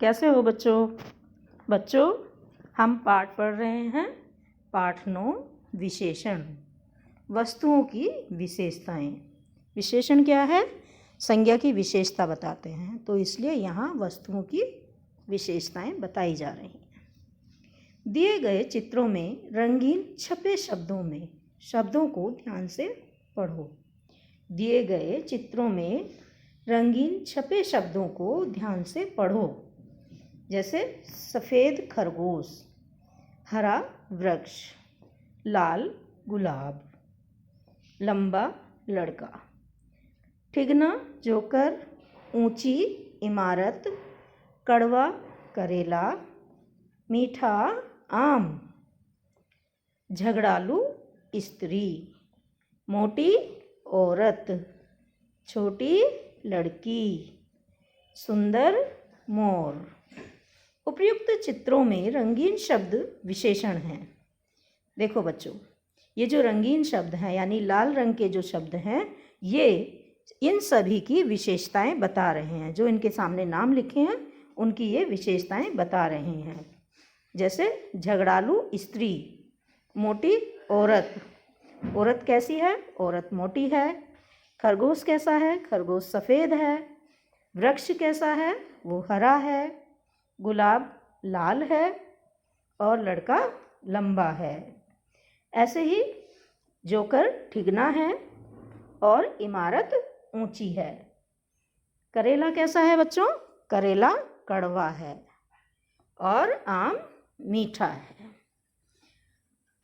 कैसे हो बच्चों? बच्चों, हम पाठ पढ़ रहे हैं। पाठ 9 विशेषण। वस्तुओं की विशेषताएं। विशेषण क्या है? संज्ञा की विशेषता बताते हैं, तो इसलिए यहाँ वस्तुओं की विशेषताएं बताई जा रही हैं। दिए गए चित्रों में रंगीन छपे शब्दों में शब्दों को ध्यान से पढ़ो। दिए गए चित्रों में रंगीन छपे शब्दों को ध्यान से पढ़ो। जैसे सफ़ेद खरगोश, हरा वृक्ष, लाल गुलाब, लंबा लड़का, ठिगना जोकर, ऊंची इमारत, कड़वा करेला, मीठा आम, झगड़ालू स्त्री, मोटी औरत, छोटी लड़की, सुंदर मोर। उपयुक्त चित्रों में रंगीन शब्द विशेषण हैं। देखो बच्चों, ये जो रंगीन शब्द हैं यानी लाल रंग के जो शब्द हैं, ये इन सभी की विशेषताएं बता रहे हैं। जो इनके सामने नाम लिखे हैं उनकी ये विशेषताएं बता रहे हैं। जैसे झगड़ालू स्त्री, मोटी औरत, औरत कैसी है? औरत मोटी है। खरगोश कैसा है? खरगोश सफ़ेद है। वृक्ष कैसा है? वो हरा है। गुलाब लाल है और लड़का लंबा है। ऐसे ही जोकर ठिगना है और इमारत ऊंची है। करेला कैसा है बच्चों? करेला कड़वा है और आम मीठा है।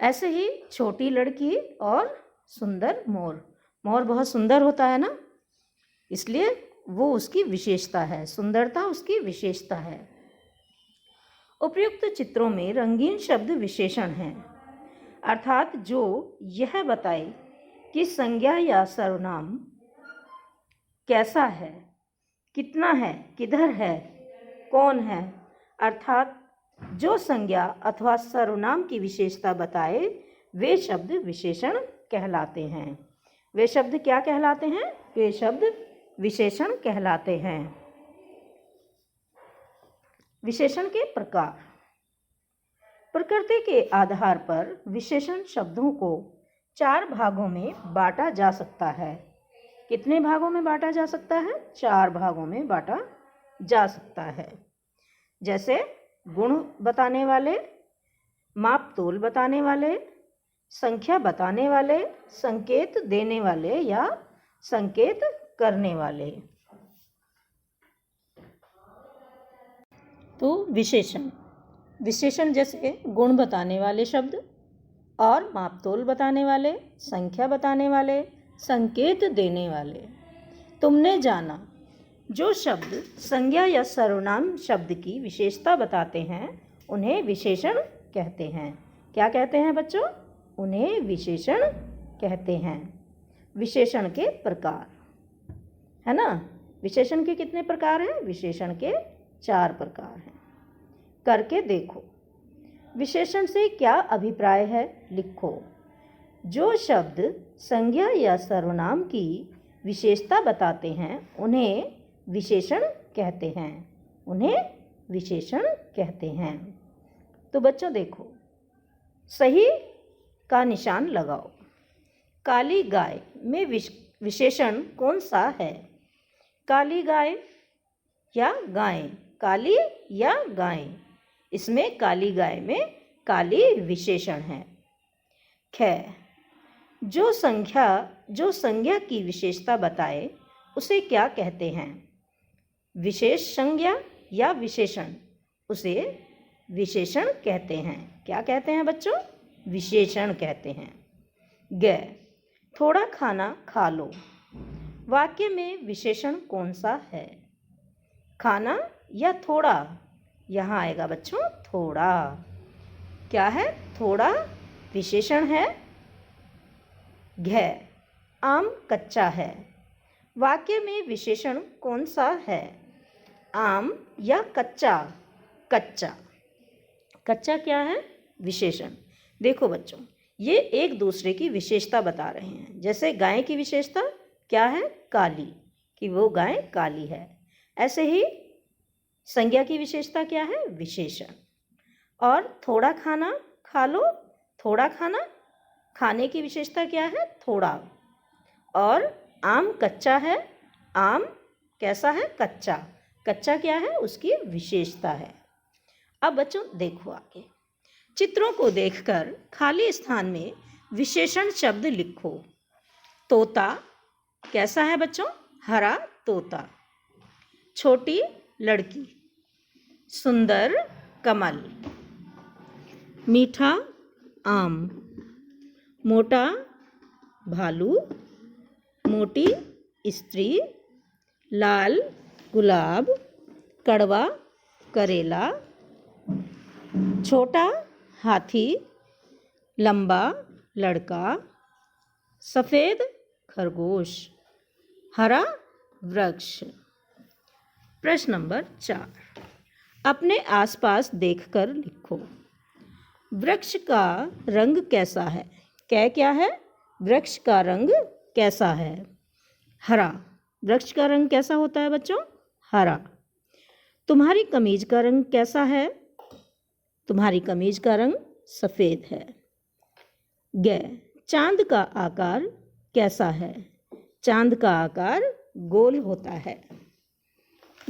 ऐसे ही छोटी लड़की और सुंदर मोर। मोर बहुत सुंदर होता है ना, इसलिए वो उसकी विशेषता है, सुंदरता उसकी विशेषता है। उपयुक्त चित्रों में रंगीन शब्द विशेषण हैं, अर्थात जो यह बताए कि संज्ञा या सर्वनाम कैसा है, कितना है, किधर है, कौन है। अर्थात जो संज्ञा अथवा सर्वनाम की विशेषता बताए वे शब्द विशेषण कहलाते हैं। वे शब्द क्या कहलाते हैं? वे शब्द विशेषण कहलाते हैं। विशेषण के प्रकार। प्रकृति के आधार पर विशेषण शब्दों को 4 भागों में बांटा जा सकता है। कितने भागों में बांटा जा सकता है? 4 भागों में बांटा जा सकता है। जैसे गुण बताने वाले, माप तोल बताने वाले, संख्या बताने वाले, संकेत देने वाले या संकेत करने वाले। तो विशेषण। विशेषण जैसे गुण बताने वाले शब्द और मापतोल बताने वाले, संख्या बताने वाले, संकेत देने वाले। तुमने जाना। जो शब्द संज्ञा या सर्वनाम शब्द की विशेषता बताते हैं उन्हें विशेषण कहते हैं। क्या कहते हैं बच्चों? उन्हें विशेषण कहते हैं। विशेषण के प्रकार है ना। विशेषण के कितने प्रकार हैं? विशेषण के 4 प्रकार हैं। करके देखो। विशेषण से क्या अभिप्राय है? लिखो। जो शब्द संज्ञा या सर्वनाम की विशेषता बताते हैं उन्हें विशेषण कहते हैं। उन्हें विशेषण कहते हैं। तो बच्चों देखो, सही का निशान लगाओ। काली गाय में विशेषण कौन सा है? काली गाय या गाय? काली या गाय? इसमें काली गाय में काली विशेषण है। ख। जो संज्ञा की विशेषता बताए उसे क्या कहते हैं? विशेष संज्ञा या विशेषण? उसे विशेषण कहते हैं। क्या कहते हैं बच्चों? विशेषण कहते हैं। ग। थोड़ा खाना खा लो। वाक्य में विशेषण कौन सा है? खाना या थोड़ा? यहाँ आएगा बच्चों थोड़ा। क्या है? थोड़ा विशेषण है। घ। आम कच्चा है। वाक्य में विशेषण कौन सा है? आम या कच्चा? कच्चा। कच्चा क्या है? विशेषण। देखो बच्चों, ये एक दूसरे की विशेषता बता रहे हैं। जैसे गाय की विशेषता क्या है? काली, कि वो गाय काली है। ऐसे ही संज्ञा की विशेषता क्या है? विशेषण। और थोड़ा खाना खा लो, थोड़ा खाना, खाने की विशेषता क्या है? थोड़ा। और आम कच्चा है, आम कैसा है? कच्चा। कच्चा क्या है? उसकी विशेषता है। अब बच्चों देखो आगे, चित्रों को देखकर खाली स्थान में विशेषण शब्द लिखो। तोता कैसा है बच्चों? हरा तोता। छोटी लड़की, सुंदर कमल। मीठा आम, मोटा भालू, मोटी स्त्री, लाल गुलाब, कड़वा करेला, छोटा हाथी, लंबा लड़का, सफ़ेद खरगोश, हरा वृक्ष। प्रश्न नंबर 4, अपने आसपास देखकर लिखो। वृक्ष का रंग कैसा है? क्या है? वृक्ष का रंग कैसा है? हरा। वृक्ष का रंग कैसा होता है बच्चों? हरा। तुम्हारी कमीज का रंग कैसा है? तुम्हारी कमीज का रंग सफ़ेद है। चांद का आकार कैसा है? चांद का आकार गोल होता है।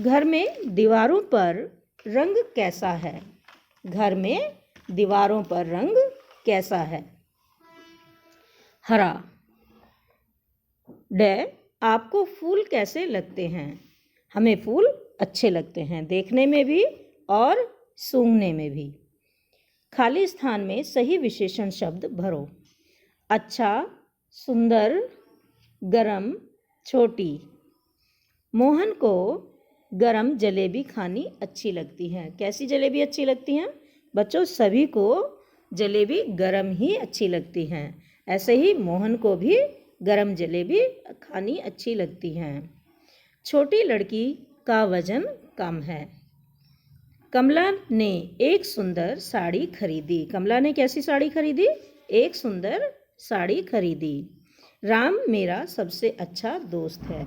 घर में दीवारों पर रंग कैसा है? घर में दीवारों पर रंग कैसा है? हरा। आपको फूल कैसे लगते हैं? हमें फूल अच्छे लगते हैं, देखने में भी और सूंघने में भी। खाली स्थान में सही विशेषण शब्द भरो। अच्छा, सुंदर, गरम, छोटी। मोहन को गरम जलेबी खानी अच्छी लगती है। कैसी जलेबी अच्छी लगती हैं बच्चों? सभी को जलेबी गरम ही अच्छी लगती हैं। ऐसे ही मोहन को भी गरम जलेबी खानी अच्छी लगती हैं। छोटी लड़की का वजन कम है। कमला ने एक सुंदर साड़ी खरीदी। कमला ने कैसी साड़ी खरीदी? एक सुंदर साड़ी खरीदी। राम मेरा सबसे अच्छा दोस्त है।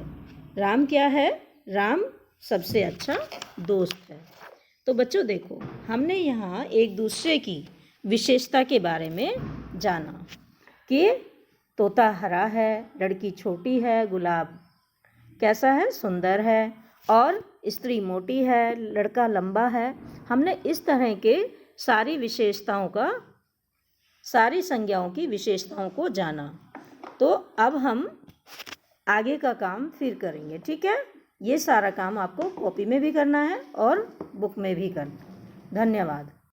राम क्या है? राम सबसे अच्छा दोस्त है। तो बच्चों देखो, हमने यहाँ एक दूसरे की विशेषता के बारे में जाना कि तोता हरा है, लड़की छोटी है, गुलाब कैसा है? सुंदर है, और स्त्री मोटी है, लड़का लंबा है। हमने इस तरह के सारी विशेषताओं का, सारी संज्ञाओं की विशेषताओं को जाना। तो अब हम आगे का काम फिर करेंगे, ठीक है? ये सारा काम आपको कॉपी में भी करना है और बुक में भी करना है। धन्यवाद।